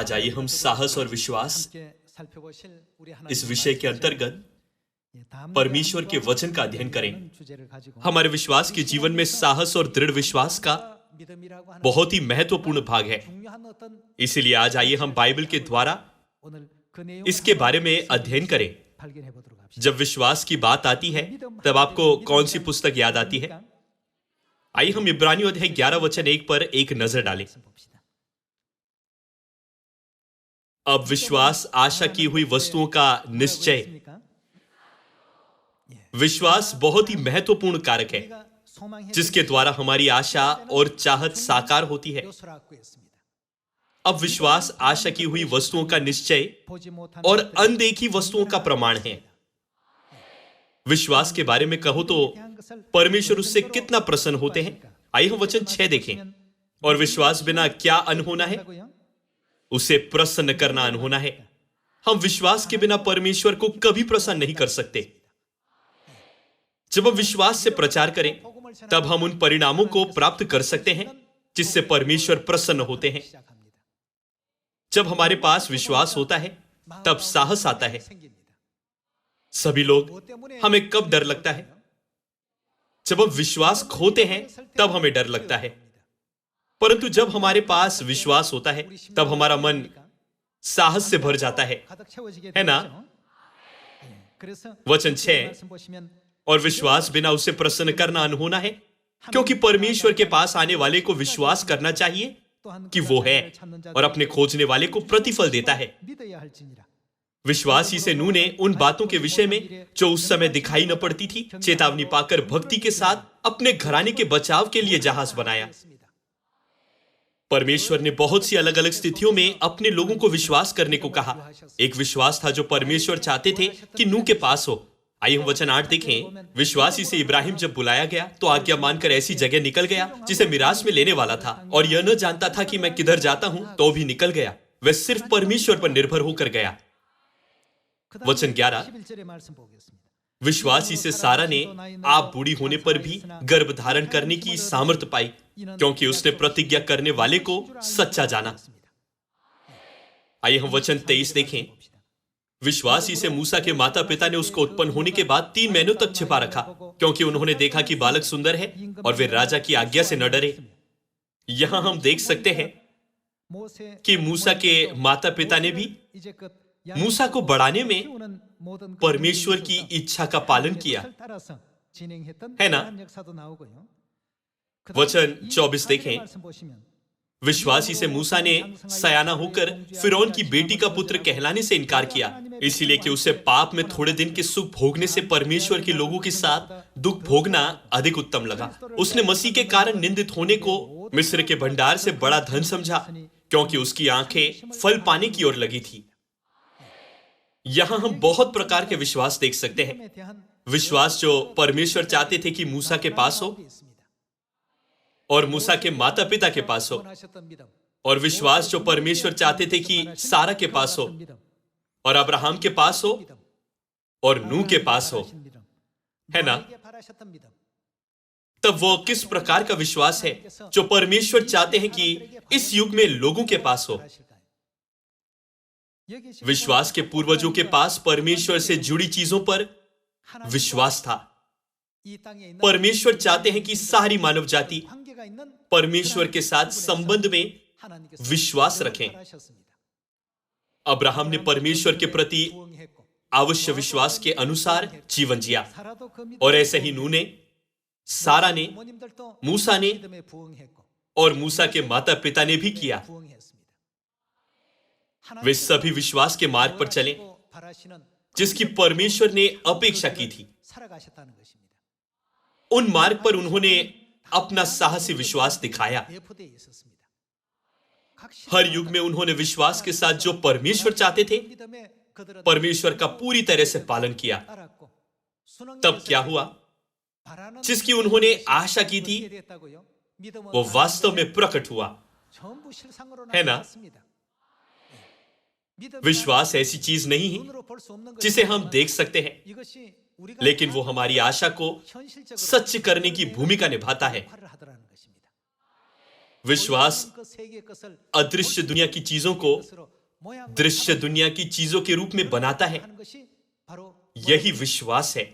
आज आइए हम साहस और विश्वास इस विषय के अंतर्गत परमेश्वर के वचन का अध्ययन करें। हमारे विश्वास के जीवन में साहस और दृढ़ विश्वास का बहुत ही महत्वपूर्ण भाग है। इसीलिए आज आइए हम बाइबल के द्वारा इसके बारे में अध्ययन करें। जब विश्वास की बात आती है तब आपको कौन सी पुस्तक याद आती है? आइए हम इब्रानियों अध्याय 11 वचन 1 पर एक नजर डालें। अब विश्वास आशा की हुई वस्तुओं का निश्चय। विश्वास बहुत ही महत्वपूर्ण कारक है जिसके द्वारा हमारी आशा और चाहत साकार होती है। अब विश्वास आशा की हुई वस्तुओं का निश्चय और अनदेखी वस्तुओं का प्रमाण है। विश्वास के बारे में कहो तो परमेश्वर उससे कितना प्रसन्न होते हैं। आइए हम वचन 6 देखें। और विश्वास बिना क्या अनहोना है? उसे प्रसन्न करना अनहोना है। हम विश्वास के बिना परमेश्वर को कभी प्रसन्न नहीं कर सकते। जब हम विश्वास से प्रचार करें तब हम उन परिणामों को प्राप्त कर सकते हैं जिससे परमेश्वर प्रसन्न होते हैं। जब हमारे पास विश्वास होता है तब साहस आता है। सभी लोग, हमें कब डर लगता है? जब हम विश्वास खोते हैं तब हमें डर लगता है। परंतु जब हमारे पास विश्वास होता है तब हमारा मन साहस से भर जाता है ना? वचन 6, और विश्वास बिना उसे प्रसन्न करना अनहोना है, क्योंकि परमेश्वर के पास आने वाले को विश्वास करना चाहिए कि वो है और अपने खोजने वाले को प्रतिफल देता है। विश्वासी से नूह ने उन बातों के विषय में जो उस समय दिखाई न पड़ती थी चेतावनी पाकर भक्ति के साथ अपने घराने के बचाव के लिए जहाज बनाया। परमेश्वर ने बहुत सी अलग अलग स्थितियों में अपने लोगों को विश्वास करने को कहा। एक विश्वास था जो परमेश्वर चाहते थे कि नूह के पास हो। आइए हम वचन 8 देखें। विश्वासी से इब्राहिम जब बुलाया गया तो आज्ञा मानकर ऐसी जगह निकल गया जिसे मिरास में लेने वाला था, और यह न जानता था कि मैं किधर जाता हूं, तो भी निकल गया। वह सिर्फ परमेश्वर पर निर्भर होकर गया। वचन 11, विश्वासी से सारा ने आप बूढ़ी होने पर भी गर्भ धारण करने की सामर्थ्य पाई, क्योंकि उसने प्रतिज्ञा करने वाले को सच्चा जाना। आइए हम वचन 23 देखें। विश्वासी से मूसा के माता पिता ने उसको उत्पन्न होने के बाद 3 महीनों तक छिपा रखा, क्योंकि उन्होंने देखा कि बालक सुंदर है और वे राजा की आज्ञा से न डरे। यहां हम देख सकते हैं कि मूसा के माता पिता ने भी मूसा को बढ़ाने में परमेश्वर की इच्छा का पालन किया, है ना? वचन 24 देखें। विश्वासी से मूसा ने सयाना होकर फिरौन की बेटी का पुत्र कहलाने से इनकार किया, इसीलिए कि उसे पाप में थोड़े दिन के सुख भोगने से परमेश्वर के लोगों के साथ दुख भोगना अधिक उत्तम लगा। उसने मसीह के कारण निंदित होने को मिस्र के भंडार से बड़ा धन समझा, क्योंकि उसकी आंखें फल पाने की ओर लगी थी। यहां हम बहुत प्रकार के विश्वास देख सकते हैं। विश्वास जो परमेश्वर चाहते थे कि मूसा के पास हो और मूसा के माता पिता के पास हो, और विश्वास जो परमेश्वर चाहते थे कि सारा के पास हो और अब्राहम के पास हो और नूह के पास हो, है ना? तब वो किस प्रकार का विश्वास है जो परमेश्वर चाहते हैं कि इस युग में लोगों के पास हो। विश्वास के पूर्वजों के पास परमेश्वर से जुड़ी चीजों पर विश्वास था। परमेश्वर चाहते हैं कि सारी मानव जाति परमेश्वर के साथ संबंध में विश्वास रखें। अब्राहम ने परमेश्वर के प्रति आवश्यक विश्वास के अनुसार जीवन जिया, और ऐसे ही नूह ने, सारा ने, मूसा ने और मूसा के माता पिता ने भी किया। वे सभी विश्वास के मार्ग पर चले जिसकी परमेश्वर ने अपेक्षा की थी। उन मार्ग पर उन्होंने अपना साहसी विश्वास दिखाया। हर युग में उन्होंने विश्वास के साथ जो परमेश्वर चाहते थे परमेश्वर का पूरी तरह से पालन किया। तब क्या हुआ? जिसकी उन्होंने आशा की थी वो वास्तव में प्रकट हुआ, है ना? विश्वास ऐसी चीज नहीं है जिसे हम देख सकते हैं, लेकिन वो हमारी आशा को सच करने की भूमिका निभाता है। विश्वास अदृश्य दुनिया की चीजों को दृश्य दुनिया की चीजों के रूप में बनाता है। यही विश्वास है।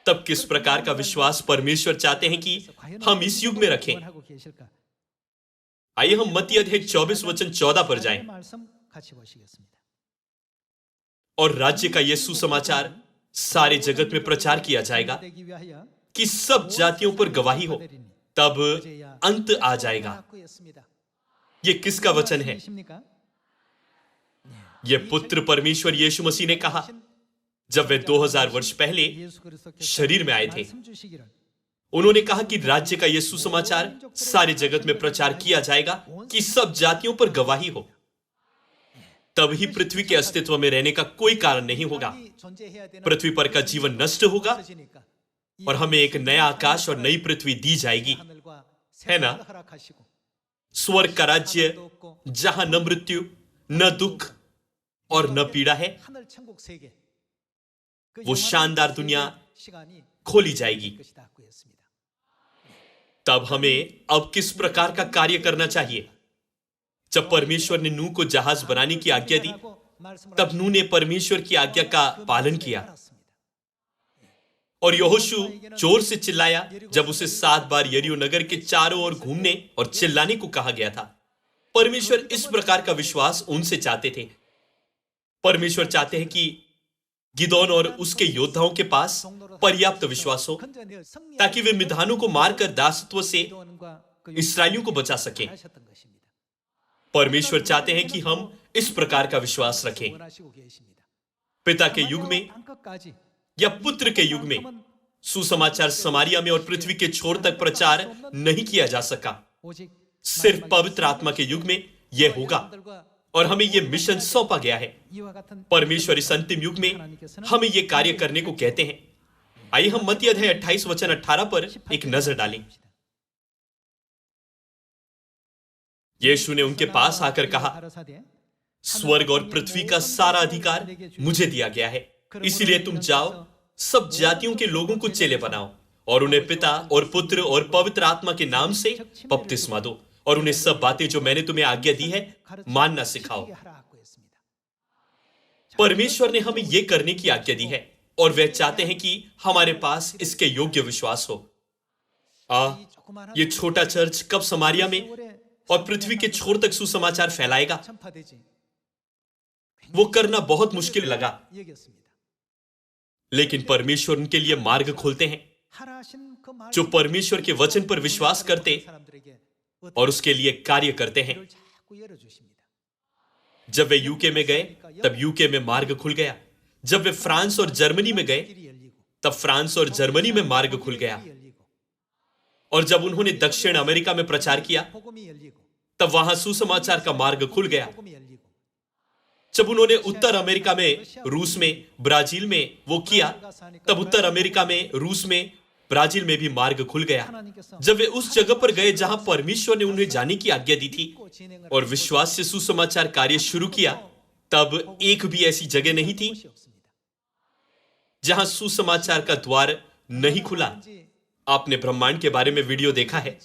तब किस प्रकार का विश्वास परमेश्वर चाहते हैं कि हम इस युग में रखें? आइए हम मत्ती अध्याय 24 वचन 14 पर जाएं। और राज्य का यह सुसमाचार सारे जगत में प्रचार किया जाएगा कि सब जातियों पर गवाही हो, तब अंत आ जाएगा। यह किसका वचन है? यह पुत्र परमेश्वर यीशु मसीह ने कहा जब वे 2000 वर्ष पहले शरीर में आए थे। उन्होंने कहा कि राज्य का यह सुसमाचार सारे जगत में प्रचार किया जाएगा कि सब जातियों पर गवाही हो, तब ही पृथ्वी के अस्तित्व में रहने का कोई कारण नहीं होगा। पृथ्वी पर का जीवन नष्ट होगा और हमें एक नया आकाश और नई पृथ्वी दी जाएगी, है ना? स्वर्ग का राज्य जहां न मृत्यु, न दुख और न पीड़ा है, वो शानदार दुनिया खोली जाएगी। तब हमें अब किस प्रकार का कार्य करना चाहिए? जब परमेश्वर ने नूह को जहाज बनाने की आज्ञा दी, तब नूह ने परमेश्वर की आज्ञा का पालन किया। और यहोशू जोर से चिल्लाया जब उसे 7 बार यरीहो नगर के चारों ओर घूमने और चिल्लाने को कहा गया था। परमेश्वर इस प्रकार का विश्वास उनसे चाहते थे। परमेश्वर चाहते हैं कि गिदोन और उसके योद्धाओं के पास पर्याप्त विश्वास हो ताकि वे मिधानों को मारकर दासत्व से इस्राएलियों को बचा सकें। परमेश्वर चाहते हैं कि हम इस प्रकार का विश्वास रखें। पिता के युग में या पुत्र के युग में सुसमाचार समारिया में और पृथ्वी के छोर तक प्रचार नहीं किया जा सका। सिर्फ पवित्र आत्मा के युग में यह होगा और हमें यह मिशन सौंपा गया है। परमेश्वर इस अंतिम युग में हमें यह कार्य करने को कहते हैं। आइए हम मत्ती अध्याय 28 वचन 18 पर एक नजर डालें। यीशु ने उनके पास आकर कहा, स्वर्ग और पृथ्वी का सारा अधिकार मुझे दिया गया है, इसीलिए तुम जाओ, सब जातियों के लोगों को चेले बनाओ और उन्हें पिता और पुत्र और पवित्र आत्मा के नाम से बपतिस्मा दो और उन्हें सब बातें जो मैंने तुम्हें आज्ञा दी है मानना सिखाओ। परमेश्वर ने हमें यह करने की आज्ञा दी है और वह चाहते हैं कि हमारे पास इसके योग्य विश्वास हो। ये छोटा चर्च कब समारिया में और पृथ्वी के छोर तक सुसमाचार फैलाएगा? वो करना बहुत मुश्किल लगा, लेकिन परमेश्वर उनके लिए मार्ग खोलते हैं जो परमेश्वर के वचन पर विश्वास करते और उसके लिए कार्य करते हैं। जब वे यूके में गए तब यूके में मार्ग खुल गया। जब वे फ्रांस और जर्मनी में गए तब फ्रांस और जर्मनी में मार्ग खुल गया। और जब उन्होंने दक्षिण अमेरिका में प्रचार किया तब वहां सुसमाचार का मार्ग खुल गया। जब उन्होंने उत्तर अमेरिका में, रूस में, ब्राजील में वो किया तब उत्तर अमेरिका में, रूस में, ब्राजील में भी मार्ग खुल गया। जब वे उस जगह पर गए जहां परमेश्वर ने उन्हें जाने की आज्ञा दी थी और विश्वास से सुसमाचार कार्य शुरू किया, तब एक भी ऐसी जगह नहीं थी जहां सुसमाचार का द्वार नहीं खुला। आपने ब्रह्मांड के बारे में वीडियो देखा है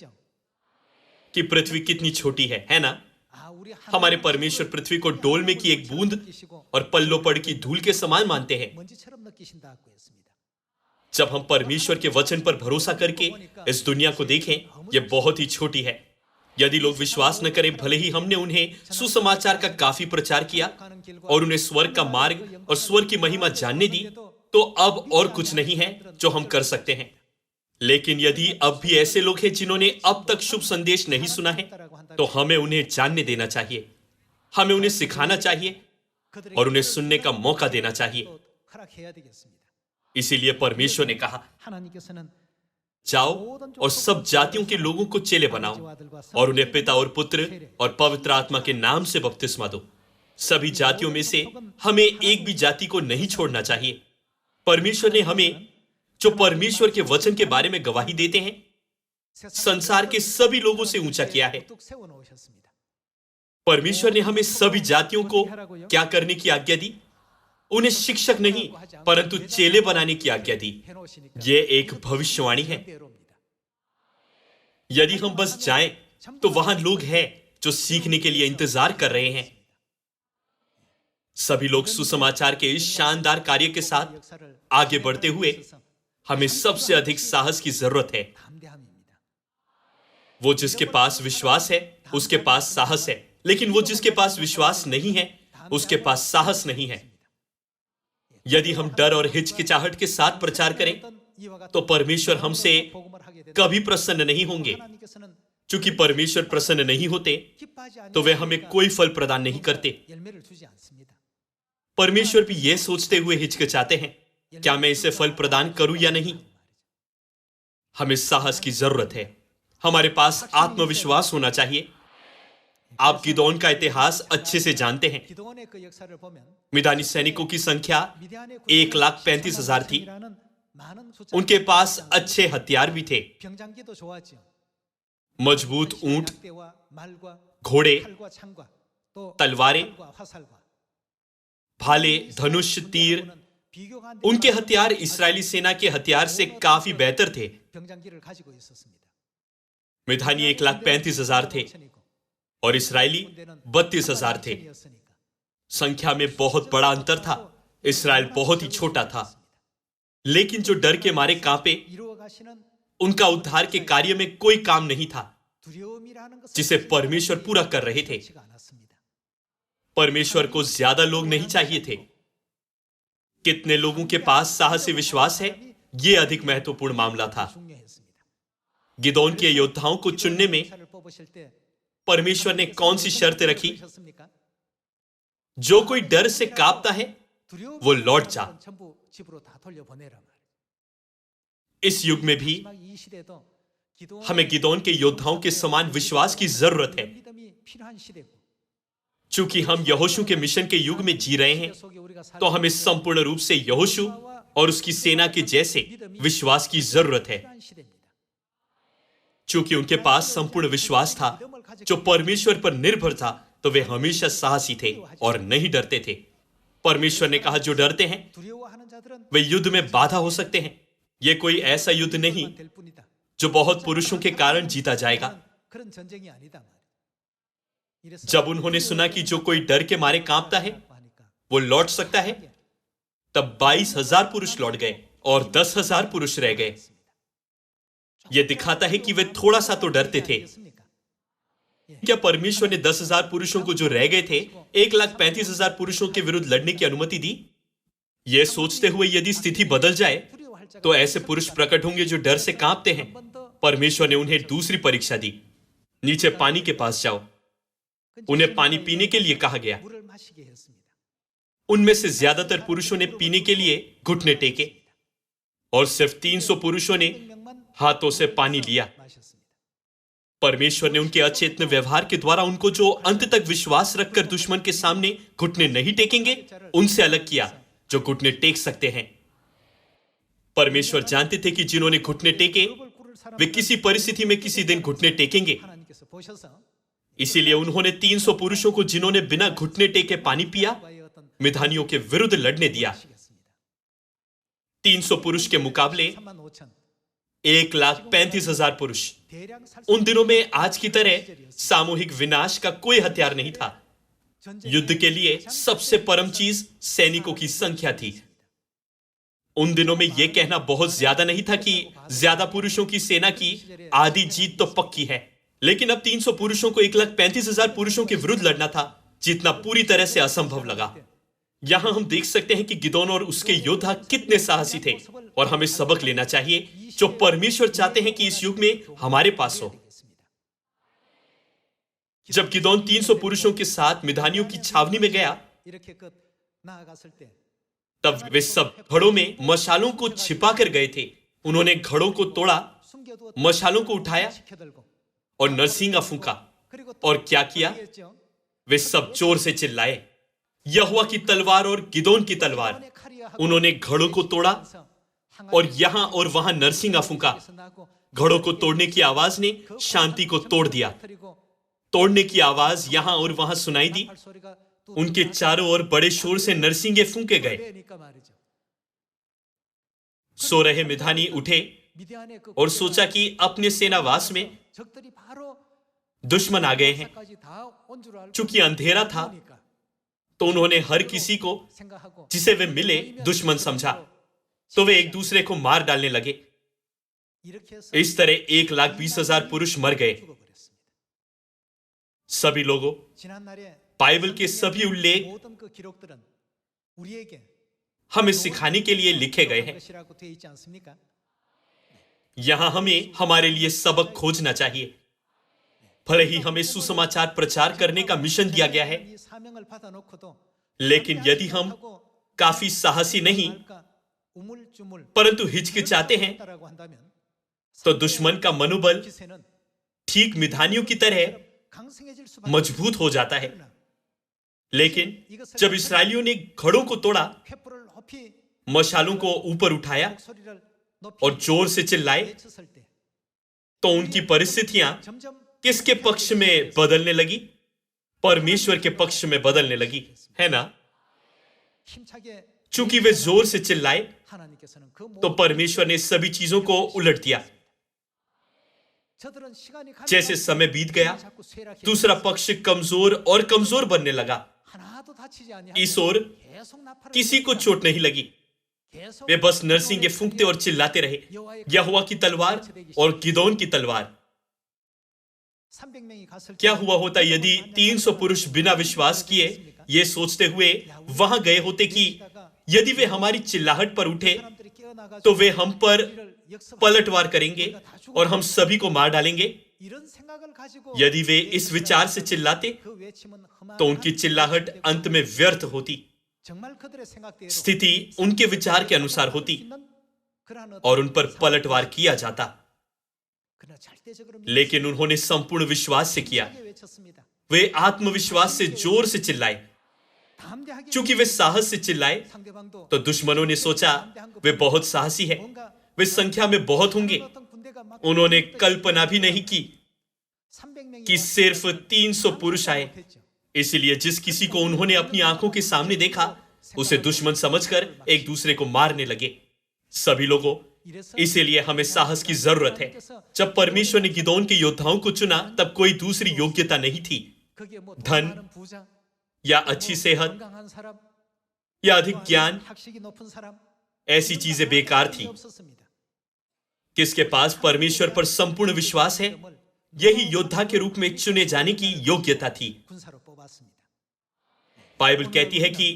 कि पृथ्वी कितनी छोटी है ना? हमारे परमेश्वर पृथ्वी को डोल में की एक बूंद और पल्लो पड़ की धूल के समान मानते हैं। जब हम परमेश्वर के वचन पर भरोसा करके इस दुनिया को देखें, यह बहुत ही छोटी है। यदि लोग विश्वास न करें, भले ही हमने उन्हें सुसमाचार का काफी प्रचार किया और उन्हें स्वर्ग का मार्ग और स्वर्ग की महिमा जानने दी, तो अब और कुछ नहीं है जो हम कर सकते हैं। लेकिन यदि अब भी ऐसे लोग हैं जिन्होंने अब तक शुभ संदेश नहीं सुना है, तो हमें उन्हें जानने देना चाहिए, हमें उन्हें सिखाना चाहिए और उन्हें सुनने का मौका देना चाहिए। इसीलिए परमेश्वर ने कहा, जाओ और सब जातियों के लोगों को चेले बनाओ और उन्हें पिता और पुत्र और पवित्र आत्मा के नाम से बपतिस्मा दो। सभी जातियों में से हमें एक भी जाति को नहीं छोड़ना चाहिए। परमेश्वर ने हमें, जो परमेश्वर के वचन के बारे में गवाही देते हैं, संसार के सभी लोगों से ऊंचा किया है। परमेश्वर ने हमें सभी जातियों को क्या करने की आज्ञा दी? उन्हें शिक्षक नहीं परंतु चेले बनाने की आज्ञा दी। यह एक भविष्यवाणी है। यदि हम बस जाएं तो वहां लोग हैं जो सीखने के लिए इंतजार कर रहे हैं। सभी लोग सुसमाचार के इस शानदार कार्य के साथ आगे बढ़ते हुए हमें सबसे अधिक साहस की जरूरत है। वो जिसके पास विश्वास है उसके पास साहस है, लेकिन वो जिसके पास विश्वास नहीं है उसके पास साहस नहीं है। यदि हम डर और हिचकिचाहट के साथ प्रचार करें तो परमेश्वर हमसे कभी प्रसन्न नहीं होंगे। चूंकि परमेश्वर प्रसन्न नहीं होते तो वे हमें कोई फल प्रदान नहीं करते। परमेश्वर भी यह सोचते हुए हिचकिचाते हैं, क्या मैं इसे फल प्रदान करूं या नहीं। हमें साहस की जरूरत है। हमारे पास आत्मविश्वास होना चाहिए। आप गिदोन का इतिहास अच्छे से जानते हैं। मिदानी सैनिकों की संख्या 1,35,000 थी। उनके पास अच्छे हथियार भी थे, मजबूत ऊंट, घोड़े, तलवारें, भाले, धनुष, तीर। उनके हथियार इस्राएली सेना के हथियार से काफी बेहतर थे। मिधानी 1,35,000 थे और इस्राएली 32,000 थे। संख्या में बहुत बड़ा अंतर था। इस्राएल बहुत ही छोटा था, लेकिन जो डर के मारे कांपे, उनका उद्धार के कार्य में कोई काम नहीं था जिसे परमेश्वर पूरा कर रहे थे। परमेश्वर को ज्यादा लोग नहीं चाहिए थे। कितने लोगों के पास साहसी विश्वास है, यह अधिक महत्वपूर्ण मामला था। गिदोन के योद्धाओं को चुनने में परमेश्वर ने कौन सी शर्त रखी? जो कोई डर से कांपता है वो लौट जा। इस युग में भी हमें गिदोन के योद्धाओं के समान विश्वास की जरूरत है। चूंकि हम यहोशू के मिशन के युग में जी रहे हैं, तो हमें संपूर्ण रूप से यहोशू और उसकी सेना के जैसे विश्वास की जरूरत है। चूंकि उनके पास संपूर्ण विश्वास था जो परमेश्वर पर निर्भर था, तो वे हमेशा साहसी थे और नहीं डरते थे। परमेश्वर ने कहा, जो डरते हैं वे युद्ध में बाधा हो सकते हैं। यह कोई ऐसा युद्ध नहीं जो बहुत पुरुषों के कारण जीता जाएगा। जब उन्होंने सुना कि जो कोई डर के मारे कांपता है वो लौट सकता है, तब 22,000 पुरुष लौट गए और 10,000 पुरुष रह गए। यह दिखाता है कि वे थोड़ा सा तो डरते थे। क्या परमेश्वर ने 10,000 पुरुषों को जो रह गए थे 1,35,000 पुरुषों के विरुद्ध लड़ने की अनुमति दी? यह सोचते हुए यदि स्थिति बदल जाए तो ऐसे पुरुष प्रकट होंगे जो डर से कांपते हैं। परमेश्वर ने उन्हें दूसरी परीक्षा दी। नीचे पानी के पास जाओ। उन्हें पानी पीने के लिए कहा गया। उनमें से ज्यादातर पुरुषों ने पीने के लिए घुटने टेके और सिर्फ 300 पुरुषों ने हाथों से पानी लिया। परमेश्वर ने उनके अचेतन व्यवहार के द्वारा उनको, जो अंत तक विश्वास रखकर दुश्मन के सामने घुटने नहीं टेकेंगे, उनसे अलग किया जो घुटने टेक सकते हैं। परमेश्वर जानते थे कि जिन्होंने घुटने टेके वे किसी परिस्थिति में किसी दिन घुटने टेकेंगे। इसीलिए उन्होंने 300 पुरुषों को, जिन्होंने बिना घुटने टेके पानी पिया, मिधानियों के विरुद्ध लड़ने दिया। 300 पुरुष के मुकाबले 1,35,000 पुरुष। उन दिनों में आज की तरह सामूहिक विनाश का कोई हथियार नहीं था। युद्ध के लिए सबसे परम चीज सैनिकों की संख्या थी। उन दिनों में यह कहना बहुत ज्यादा नहीं था कि ज्यादा पुरुषों की सेना की आधी जीत तो पक्की है, लेकिन अब 300 पुरुषों को 1,35,000 पुरुषों के विरुद्ध लड़ना था, जितना पूरी तरह से असंभव लगा। यहां हम देख सकते हैं कि गिदोन और उसके योद्धा कितने साहसी थे, और हमें सबक लेना चाहिए जो परमेश्वर चाहते हैं कि इस युग में हमारे पास हो। जब गिदोन 300 पुरुषों के साथ मिधानियों की छावनी में गया, तब वे सब घड़ों में मशालों को छिपा कर गए थे। उन्होंने घड़ों को तोड़ा, मशालों को उठाया और नरसिंगा फूंका। और क्या किया? वे सब जोर से चिल्लाए, यहोवा की तलवार और गिदोन की तलवार। उन्होंने घड़ों को तोड़ा और यहां और वहां नरसिंगा फूंका। घड़ों को तोड़ने की आवाज ने शांति को तोड़ दिया। तोड़ने की आवाज यहां और वहां सुनाई दी। उनके चारों ओर बड़े शोर से नरसिंगे फूंके गए। सो रहे मिधानी उठे और सोचा कि अपने सेनावास में दुश्मन आ गए हैं। चूंकि अंधेरा था तो उन्होंने हर किसी को जिसे वे मिले दुश्मन समझा, तो वे एक दूसरे को मार डालने लगे। इस तरह 1,20,000 पुरुष मर गए। सभी लोगों, बाइबल के सभी उल्लेख हमें सिखाने के लिए लिखे गए हैं। यहां हमें हमारे लिए सबक खोजना चाहिए। भले ही हमें सुसमाचार प्रचार करने का मिशन दिया गया है, लेकिन यदि हम काफी साहसी नहीं परंतु हिचकिचाते हैं तो दुश्मन का मनोबल ठीक मिधानियों की तरह मजबूत हो जाता है। लेकिन जब इस्राएलियों ने घड़ों को तोड़ा, मशालों को ऊपर उठाया और जोर से चिल्लाए, तो उनकी परिस्थितियां किसके पक्ष में बदलने लगी? परमेश्वर के पक्ष में बदलने लगी, है ना? चूंकि वे जोर से चिल्लाए तो परमेश्वर ने सभी चीजों को उलट दिया। जैसे समय बीत गया, दूसरा पक्ष कमजोर और कमजोर बनने लगा। इस ओर किसी को चोट नहीं लगी। वे बस नरसिंगे फूंकते और चिल्लाते रहे, यहोवा की तलवार और गिदोन की तलवार। क्या हुआ होता यदि 300 पुरुष बिना विश्वास किए, ये सोचते हुए वहां गए होते कि यदि वे हमारी चिल्लाहट पर उठे तो वे हम पर पलटवार करेंगे और हम सभी को मार डालेंगे? यदि वे इस विचार से चिल्लाते तो उनकी चिल्लाहट अंत में व्यर्थ होती। स्थिति उनके विचार के अनुसार होती और उन पर पलटवार किया जाता। लेकिन उन्होंने संपूर्ण विश्वास से किया। वे आत्मविश्वास से जोर से चिल्लाए। चूंकि वे साहस से चिल्लाए तो दुश्मनों ने सोचा वे बहुत साहसी है, वे संख्या में बहुत होंगे। उन्होंने कल्पना भी नहीं की कि सिर्फ 300 पुरुष आए। इसलिए जिस किसी को उन्होंने अपनी आंखों के सामने देखा उसे दुश्मन समझकर एक दूसरे को मारने लगे। सभी लोगों, इसीलिए हमें साहस की जरूरत है। जब परमेश्वर ने गिदोन के योद्धाओं को चुना तब कोई दूसरी योग्यता नहीं थी। धन या अच्छी सेहत या अधिक ज्ञान, ऐसी चीजें बेकार थी। किसके पास परमेश्वर पर संपूर्ण विश्वास है, यही योद्धा के रूप में चुने जाने की योग्यता थी। बाइबल कहती है कि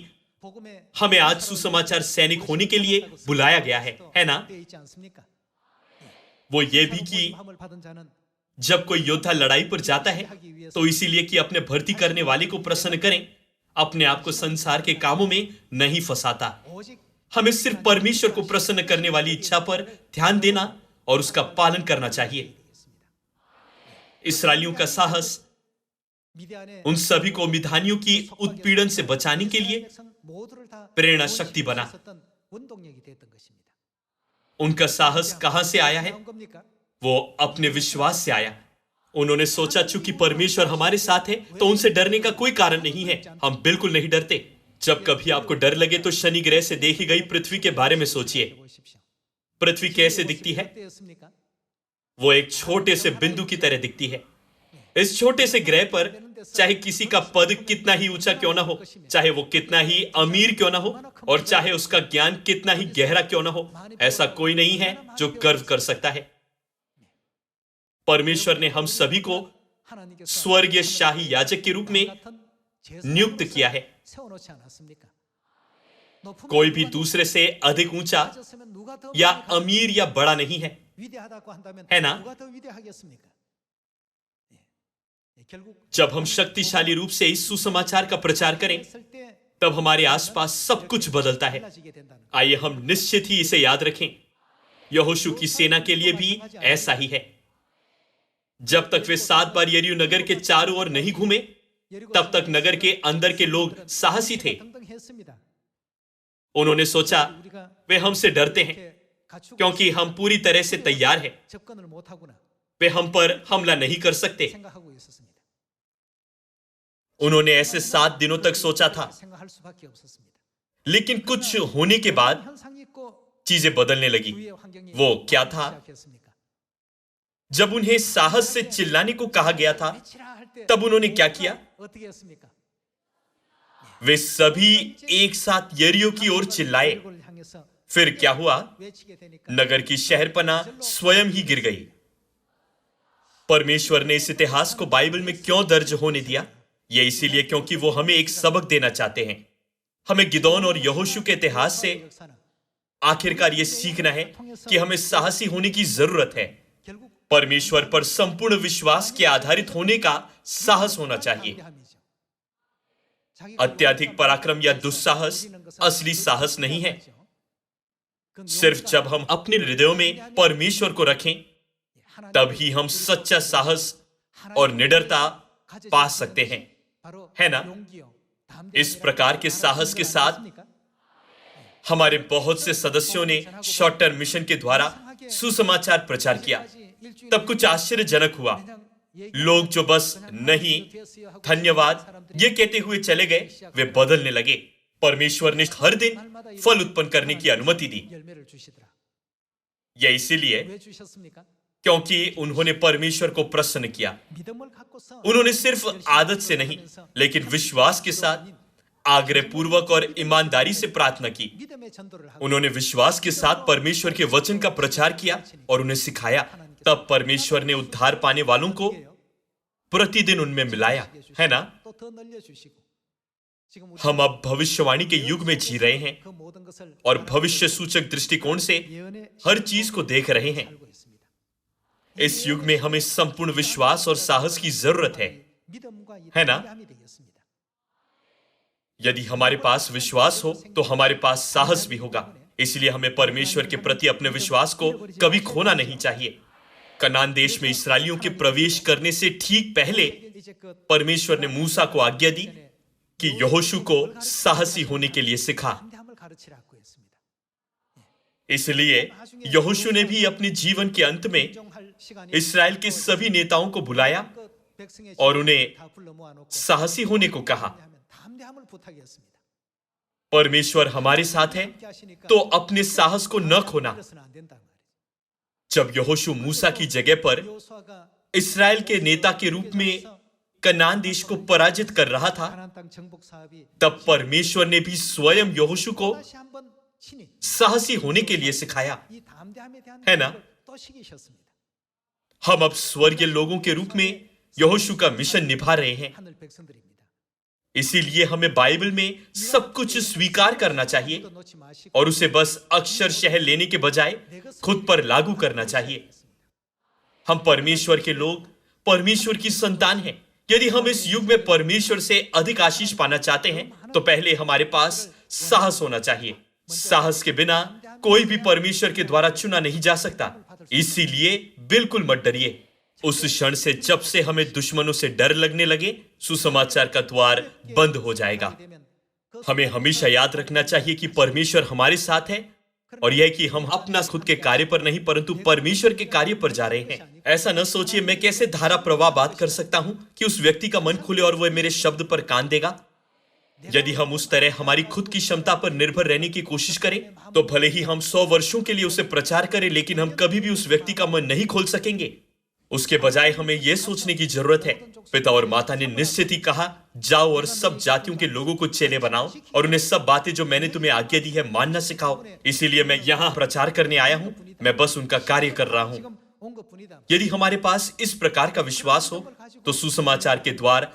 हमें आज सुसमाचार सैनिक होने के लिए बुलाया गया है ना? वो ये भी कि जब कोई योद्धा लड़ाई पर जाता है तो इसीलिए कि अपने भर्ती करने वाले को प्रसन्न करें, अपने आप को संसार के कामों में नहीं फंसाता। हमें सिर्फ परमेश्वर को प्रसन्न करने वाली इच्छा पर ध्यान देना और उसका पालन करना चाहिए। इस्राएलियों का साहस उन सभी को मिधानियों की उत्पीड़न से बचाने के लिए प्रेरणा शक्ति बना। उनका साहस कहां से आया है? वो अपने विश्वास से आया। उन्होंने सोचा चूंकि परमेश्वर हमारे साथ है तो उनसे डरने का कोई कारण नहीं है। हम बिल्कुल नहीं डरते। जब कभी आपको डर लगे तो शनि ग्रह से देखी गई पृथ्वी के बारे में सोचिए। पृथ्वी कैसे दिखती है? वो एक छोटे से बिंदु की तरह दिखती है। इस छोटे से ग्रह पर चाहे किसी का पद कितना ही ऊंचा क्यों ना हो, चाहे वो कितना ही अमीर क्यों ना हो और चाहे उसका ज्ञान कितना ही गहरा क्यों ना हो, ऐसा कोई नहीं है जो गर्व कर सकता है। परमेश्वर ने हम सभी को स्वर्गीय शाही याजक के रूप में नियुक्त किया है। कोई भी दूसरे से अधिक ऊंचा या अमीर या बड़ा नहीं है ना? जब हम शक्तिशाली रूप से इस सुसमाचार का प्रचार करें तब हमारे आसपास सब कुछ बदलता है। आइए हम निश्चित ही इसे याद रखें। यहोशू की सेना के लिए भी ऐसा ही है। जब तक वे 7 बार यरीहो नगर के चारों ओर नहीं घूमे तब तक नगर के अंदर के लोग साहसी थे। उन्होंने सोचा वे हमसे डरते हैं क्योंकि हम पूरी तरह से तैयार हैं, वे हम पर हमला नहीं कर सकते। उन्होंने ऐसे 7 दिनों तक सोचा था, लेकिन कुछ होने के बाद चीजें बदलने लगी। वो क्या था? जब उन्हें साहस से चिल्लाने को कहा गया था, तब उन्होंने क्या किया? वे सभी एक साथ यरीहो की ओर चिल्लाए। फिर क्या हुआ? नगर की शहरपनाह स्वयं ही गिर गई। परमेश्वर ने इस इतिहास को बाइबल में क्यों दर्ज होने दिया? यह इसीलिए क्योंकि वो हमें एक सबक देना चाहते हैं। हमें गिदोन और यहोशू के इतिहास से आखिरकार यह सीखना है कि हमें साहसी होने की जरूरत है। परमेश्वर पर संपूर्ण विश्वास के आधारित होने का साहस होना चाहिए। अत्यधिक पराक्रम या दुस्साहस असली साहस नहीं है। सिर्फ जब हम अपने हृदयों में परमेश्वर को रखें, तब ही हम सच्चा साहस और निडरता पा सकते हैं, है ना? इस प्रकार के साहस के साथ हमारे बहुत से सदस्यों ने शॉर्ट टर्म मिशन के द्वारा सुसमाचार प्रचार किया। तब कुछ आश्चर्यजनक हुआ। लोग जो बस नहीं, धन्यवाद ये कहते हुए चले गए, वे बदलने लगे। परमेश्वर ने हर दिन फल उत्पन्न करने की अनुमति दी। यह इसीलिए क्योंकि उन्होंने परमेश्वर को प्रसन्न किया। उन्होंने सिर्फ आदत से नहीं, लेकिन विश्वास के साथ आग्रह पूर्वक और ईमानदारी से प्रार्थना की। उन्होंने विश्वास के साथ परमेश्वर के वचन का प्रचार किया और उन्हें सिखाया। तब परमेश्वर ने उद्धार पाने वालों को प्रतिदिन उनमें मिलाया, है ना? हम अब भविष्यवाणी के युग में जी रहे हैं और भविष्य सूचक दृष्टिकोण से हर चीज को देख रहे हैं। इस युग में हमें संपूर्ण विश्वास और साहस की जरूरत है ना? यदि हमारे पास विश्वास हो तो हमारे पास साहस भी होगा। इसलिए हमें परमेश्वर के प्रति अपने विश्वास को कभी खोना नहीं चाहिए। कनान देश में इस्राएलियों के प्रवेश करने से ठीक पहले परमेश्वर ने मूसा को आज्ञा दी कि यहोशू को साहसी होने के लिए सिखा। इसलिए यहोशू ने भी अपने जीवन के अंत में इस्राएल के सभी नेताओं को बुलाया और उन्हें साहसी होने को कहा। परमेश्वर हमारे साथ है तो अपने साहस को न खोना। जब यहोशू मूसा की जगह पर इस्राएल के नेता के रूप में कनान देश को पराजित कर रहा था, तब परमेश्वर ने भी स्वयं यहोशू को साहसी होने के लिए सिखाया, है ना? हम अब स्वर्गीय लोगों के रूप में यहोशू का मिशन निभा रहे हैं। इसीलिए हमें बाइबल में सब कुछ स्वीकार करना चाहिए और उसे बस अक्षरशः लेने के बजाय खुद पर लागू करना चाहिए। हम परमेश्वर के लोग, परमेश्वर की संतान हैं। यदि हम इस युग में परमेश्वर से अधिक आशीष पाना चाहते हैं, तो पहले हमारे पास साहस होना चाहिए। साहस के बिना कोई भी परमेश्वर के द्वारा चुना नहीं जा सकता। इसीलिए बिल्कुल मत डरिए। उस क्षण से जब से हमें दुश्मनों से डर लगने लगे, सुसमाचार का द्वार बंद हो जाएगा। हमें हमेशा याद रखना चाहिए कि परमेश्वर हमारे साथ है और यह कि हम अपना खुद के कार्य पर नहीं परंतु परमेश्वर के कार्य पर जा रहे हैं। ऐसा न सोचिए मैं कैसे धारा प्रवाह बात कर सकता हूं कि उस व्यक्ति का मन खुले और वह मेरे शब्द पर कान देगा। यदि हम उस तरह हमारी खुद की क्षमता पर निर्भर रहने की कोशिश करें, तो भले ही हम 100 वर्षों के लिए उसे प्रचार करें, लेकिन हम कभी भी उस व्यक्ति का मन नहीं खोल सकेंगे। उसके बजाय हमें यह सोचने की जरूरत है। पिता और माता ने निश्चित ही कहा, जाओ और सब जातियों के लोगों को चेले बनाओ और उन्हें सब बातें जो मैंने तुम्हें आज्ञा दी है मानना सिखाओ। इसीलिए मैं यहाँ प्रचार करने आया हूँ, मैं बस उनका कार्य कर रहा हूँ। यदि हमारे पास इस प्रकार का विश्वास हो तो सुसमाचार के द्वार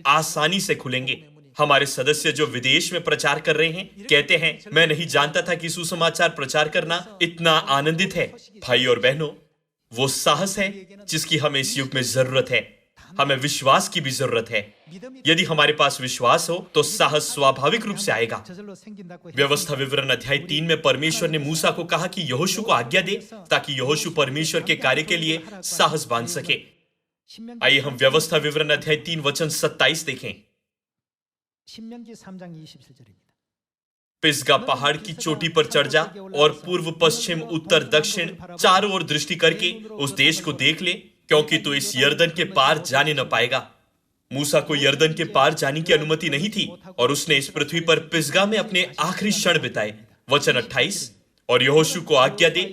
आसानी से खुलेंगे। हमारे सदस्य जो विदेश में प्रचार कर रहे हैं कहते हैं, मैं नहीं जानता था कि सुसमाचार प्रचार करना इतना आनंदित है। भाई और बहनों, वो साहस है जिसकी हमें इस युग में जरूरत है। हमें विश्वास की भी जरूरत है। यदि हमारे पास विश्वास हो तो साहस स्वाभाविक रूप से आएगा। व्यवस्था विवरण अध्याय 3 में परमेश्वर ने मूसा को कहा कि यहोशू को आज्ञा दे ताकि यहोशू परमेश्वर के कार्य के लिए साहस बांध सके। आइए हम व्यवस्था विवरण अध्याय 3 वचन 27 देखें। पिसगा पहाड़ की चोटी पर चढ़ जा और पूर्व पश्चिम उत्तर दक्षिण चारों ओर दृष्टि करके उस देश को देख ले, क्योंकि तू इस यर्दन के पार जाने न पाएगा। मूसा को यर्दन के पार जाने की अनुमति नहीं थी और उसने इस पृथ्वी पर पिसगा में अपने आखिरी क्षण बिताए। वचन 28, और यहोशू को आज्ञा दे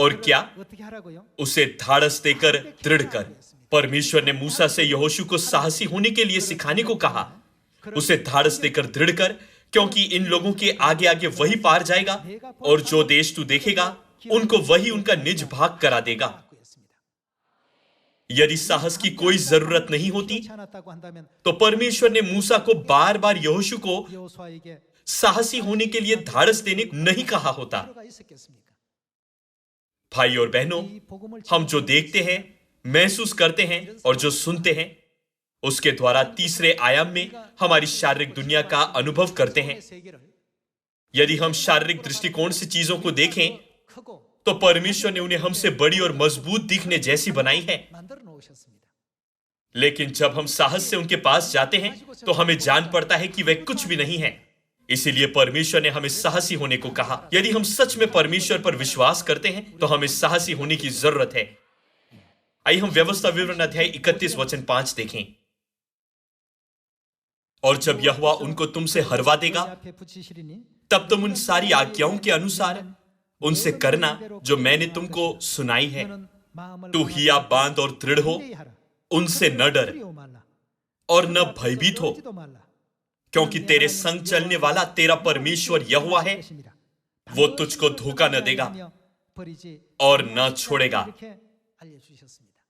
और क्या? 어떻게 하라고요? उसे धाड़स देकर दृढ़ कर। परमेश्वर ने मूसा से यहोशू को साहसी होने के लिए सिखाने को कहा। उसे धाड़स देकर दृढ़ कर, क्योंकि इन लोगों के आगे आगे वही पार जाएगा और जो देश तू देखेगा उनको वही उनका निज भाग करा देगा। यदि साहस की कोई जरूरत नहीं होती तो परमेश्वर ने मूसा को बार बार यहोशू को 여호수아에게 साहसी होने के लिए धाड़स देने नहीं कहा होता। 필요가 있었겠습니까? भाई और बहनों, 이 복음을 हम जो देखते हैं, महसूस करते हैं और जो सुनते हैं, उसके द्वारा तीसरे आयाम में हमारी शारीरिक दुनिया का अनुभव करते हैं। 세계를 यदि हम शारीरिक दृष्टिकोण से चीजों को देखें 크고 तो परमेश्वर ने उन्हें हमसे बड़ी और मजबूत दिखने जैसी बनाई है। 만들어 놓으셨습니다. लेकिन जब हम साहस से उनके पास जाते हैं तो हमें जान पड़ता है कि वे कुछ भी नहीं है। इसीलिए परमेश्वर ने हमें साहसी होने को कहा। यदि हम सच में परमेश्वर पर विश्वास करते हैं तो हमें साहसी होने की जरूरत है। आइए हम व्यवस्था विवरण अध्याय 31 वचन 5 देखें। और जब यहोवा उनको तुमसे हरवा देगा 앞에 붙이시리니 तब तुम उन सारी आज्ञाओं के अनुसार उनसे करना जो मैंने तुमको सुनाई है। 너는 마음을 तू हिया बांध और दृढ़ हो, 회개하라. उनसे न डर 두려워 말라. और न भयभीत हो, 떨지도 말라. क्योंकि तेरे संग चलने वाला तेरा परमेश्वर यहोवा है। 것입니다. वो तुझको धोखा न देगा 버리지 और न छोड़ेगा। 이렇게 알려주셨습니다.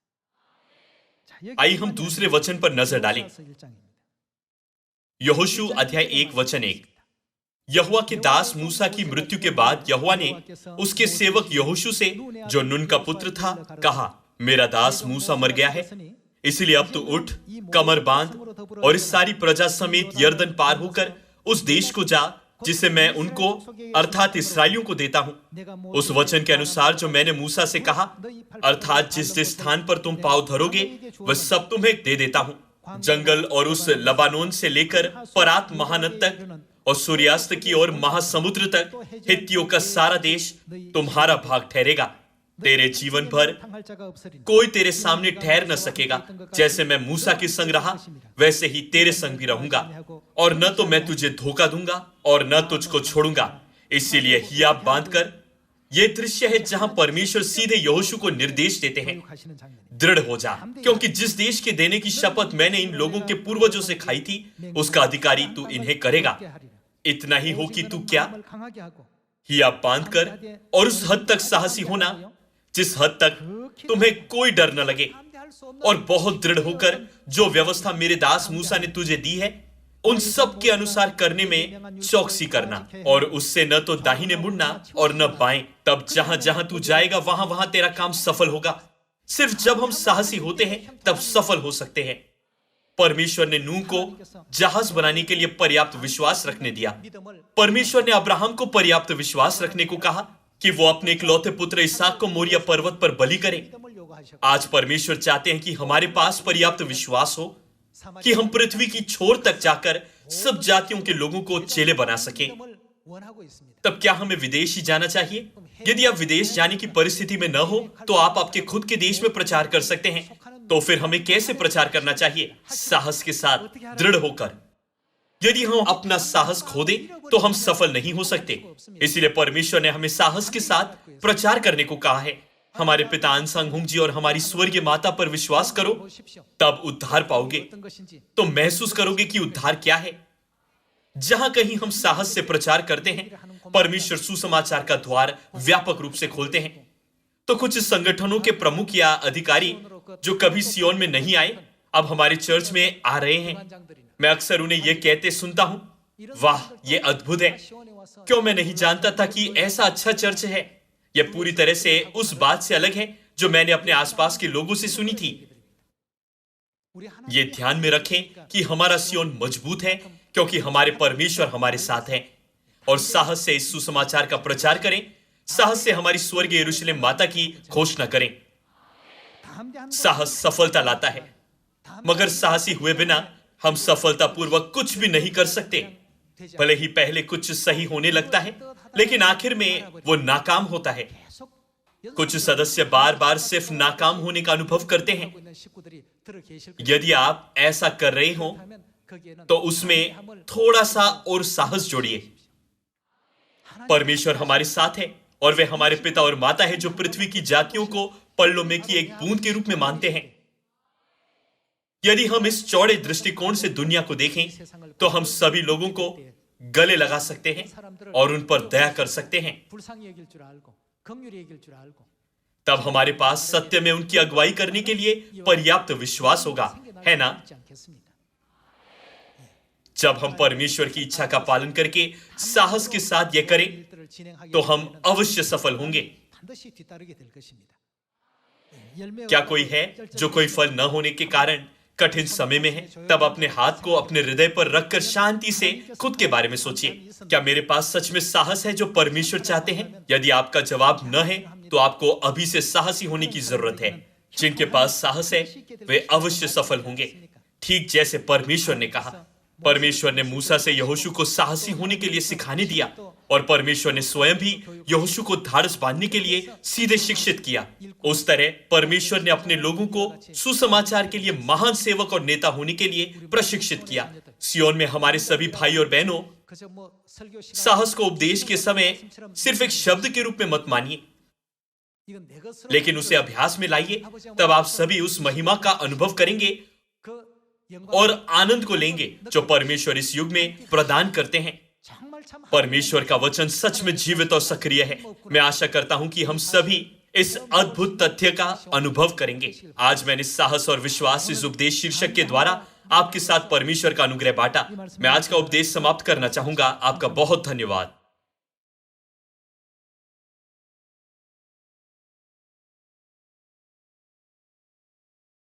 자, 여기 आइए हम दूसरे वचन पर नजर डालें। 여호수아서 1장입니다. यहोशू अध्याय 1 वचन 1। यहोवा के दास मूसा की मृत्यु के बाद यहोवा ने उसके सेवक यहोशू से, जो नून का पुत्र था, कहा, मेरा दास मूसा मर गया है, इसलिए अब तू उठ, कमर बांध और इस सारी प्रजा समेत यरदन पार होकर उस देश को जा जिसे मैं उनको अर्थात इसराइलियों को देता हूं। उस वचन के अनुसार जो मैंने मूसा से कहा, अर्थात जिस जिस स्थान पर तुम पांव धरोगे वह सब तुम्हें दे देता हूं। जंगल और उस लबानोन से लेकर परात महानद तक और सूर्यास्त की ओर महासमुद्र तक हित्तियों का सारा देश तुम्हारा भाग ठहरेगा। तेरे जीवन भर 당할 자가 없으리니 कोई तेरे सामने ठहर न सकेगा। जैसे मैं मूसा के संग रहा वैसे ही तेरे संग भी रहूंगा, और न तो मैं तुझे धोखा दूंगा और न तुझको छोड़ूंगा। इसीलिए हियाब बांधकर, यह दृश्य है जहां परमेश्वर सीधे यहोशू को निर्देश देते हैं, 하시는 장면입니다. दृढ़ हो जा, क्योंकि जिस देश के देने की शपथ मैंने इन लोगों के पूर्वजों से खाई थी उसका अधिकारी तू इन्हें करेगा। इतना ही हो कि तू क्या, 마음을 강하게 하고 हियाब बांधकर और उस हद तक साहसी होना जिस हद तक तुम्हें कोई डर न लगे, 함대할 수 없는 और बहुत दृढ़ होकर जो व्यवस्था मेरे दास मूसा ने तुझे दी है उन सब के अनुसार करने में चौकसी करना, और उससे न तो दाहिने मुड़ना और न बाएं। तब जहां जहां तू जाएगा वहां वहां तेरा काम सफल होगा। सिर्फ जब हम साहसी होते हैं तब सफल हो सकते हैं। परमेश्वर ने नूह को जहाज बनाने के लिए पर्याप्त विश्वास रखने दिया। 믿음을 परमेश्वर ने अब्राहम को पर्याप्त विश्वास रखने को कहा कि वो अपने इकलौते पुत्र इसहाक को मोरिया पर्वत पर बलि करे। 믿음을 요구하셨고 आज परमेश्वर चाहते हैं कि हमारे पास पर्याप्त विश्वास हो कि हम पृथ्वी की छोर तक जाकर सब जातियों के लोगों को चेले बना सकें। 믿음을 원하고 있습니다. तब क्या हमें विदेश ही जाना चाहिए? यदि आप विदेश जाने की परिस्थिति में न हो तो आप आपके खुद के देश में प्रचार कर सकते हैं। तो फिर हमें कैसे प्रचार करना चाहिए? साहस के साथ, दृढ़ होकर। यदि हम अपना साहस खो दें तो हम सफल नहीं हो सकते। इसलिए परमेश्वर ने हमें साहस के साथ प्रचार करने को कहा है। हमारे पिता अनसंग हुंग जी और हमारी स्वर्गीय माता पर विश्वास करो, 보십시오. तब उद्धार पाओगे। 어떤 것인지 तो महसूस करोगे कि उद्धार क्या है। जहां कहीं हम साहस से प्रचार करते हैं, परमेश्वर सुसमाचार का द्वार व्यापक रूप से खोलते हैं। तो कुछ संगठनों के प्रमुख या अधिकारी जो कभी सियोन में नहीं आए, अब हमारे चर्च में आ रहे हैं। मैं अक्सर उन्हें यह कहते सुनता हूं, वाह ये अद्भुत है, 시온에 와서 क्यों मैं नहीं जानता था कि ऐसा अच्छा चर्च है। यह पूरी तरह से उस बात से अलग है जो मैंने अपने आसपास के लोगों से सुनी थी। 우리 하나님 ये ध्यान में रखें कि हमारा सियोन मजबूत है क्योंकि हमारे परमेश्वर हमारे साथ हैं। और साहस से इस सुसमाचार का प्रचार करें, साहस से हमारी स्वर्गीय यरूशलेम माता की घोषणा करें। 담대한 साहस सफलता लाता है, मगर साहसी हुए बिना हम सफलतापूर्वक कुछ भी नहीं कर सकते। भले ही पहले कुछ सही होने लगता है, लेकिन आखिर में वो नाकाम होता है। 계속 कुछ सदस्य बार बार सिर्फ नाकाम होने का अनुभव करते हैं। 있는 식구들이 들어 계실 यदि आप ऐसा कर रहे हो 하면 거기에는 तो उसमें थोड़ा सा और साहस जोड़िए। परमेश्वर हमारे साथ है और वे हमारे पिता और माता है जो पृथ्वी की जातियों को पल्लों में की एक बूंद के रूप में मानते हैं। यदि हम इस चौड़े दृष्टिकोण से दुनिया को देखें तो हम सभी लोगों को गले लगा सकते हैं और उन पर दया कर सकते हैं। 불쌍히 여길 줄 알고 긍휼히 여길 줄 알고 तब हमारे पास सत्य में उनकी अगुवाई करने के लिए पर्याप्त विश्वास होगा, है ना? 있지 않겠습니까? जब हम परमेश्वर की इच्छा का पालन करके साहस के साथ यह करें 일들을 진행하게 तो हम 되면은 अवश्य सफल होंगे। 반드시 뒤따르게 될 것입니다. 열매와 क्या कोई है जो कोई फल न होने के कारण कठिन समय में है? तब अपने हाथ को अपने हृदय पर रखकर शांति से खुद के बारे में सोचिए, क्या मेरे पास सच में साहस है जो परमेश्वर चाहते हैं? यदि आपका जवाब न है तो आपको अभी से साहसी होने की जरूरत है। जिनके पास साहस है वे अवश्य सफल होंगे, ठीक जैसे परमेश्वर ने कहा। परमेश्वर ने मूसा से यहोशू को साहसी होने के लिए सिखाने दिया और परमेश्वर ने स्वयं भी यहोशू को धाड़स बांधने के लिए सीधे शिक्षित किया। उस तरह परमेश्वर ने अपने लोगों को सुसमाचार के लिए महान सेवक और नेता होने के लिए प्रशिक्षित किया। सियोन में हमारे सभी भाई और बहनों, 그저 뭐 설교 시간 साहस को उपदेश के समय सिर्फ एक शब्द के रूप में मत मानिए, 이건 내 것으로 लेकिन उसे अभ्यास में लाइए। तब आप सभी उस महिमा का अनुभव करेंगे 그 영광 और आनंद को लेंगे जो परमेश्वर इस युग में प्रदान करते हैं। 정말 참 परमेश्वर का वचन सच में जीवित और सक्रिय है। मैं आशा करता हूं कि हम सभी इस अद्भुत तथ्य का अनुभव करेंगे। आज मैंने साहस और विश्वास इस उपदेश शीर्षक के द्वारा आपके साथ परमेश्वर का अनुग्रह बांटा। मैं आज का उपदेश समाप्त करना चाहूंगा। आपका बहुत धन्यवाद।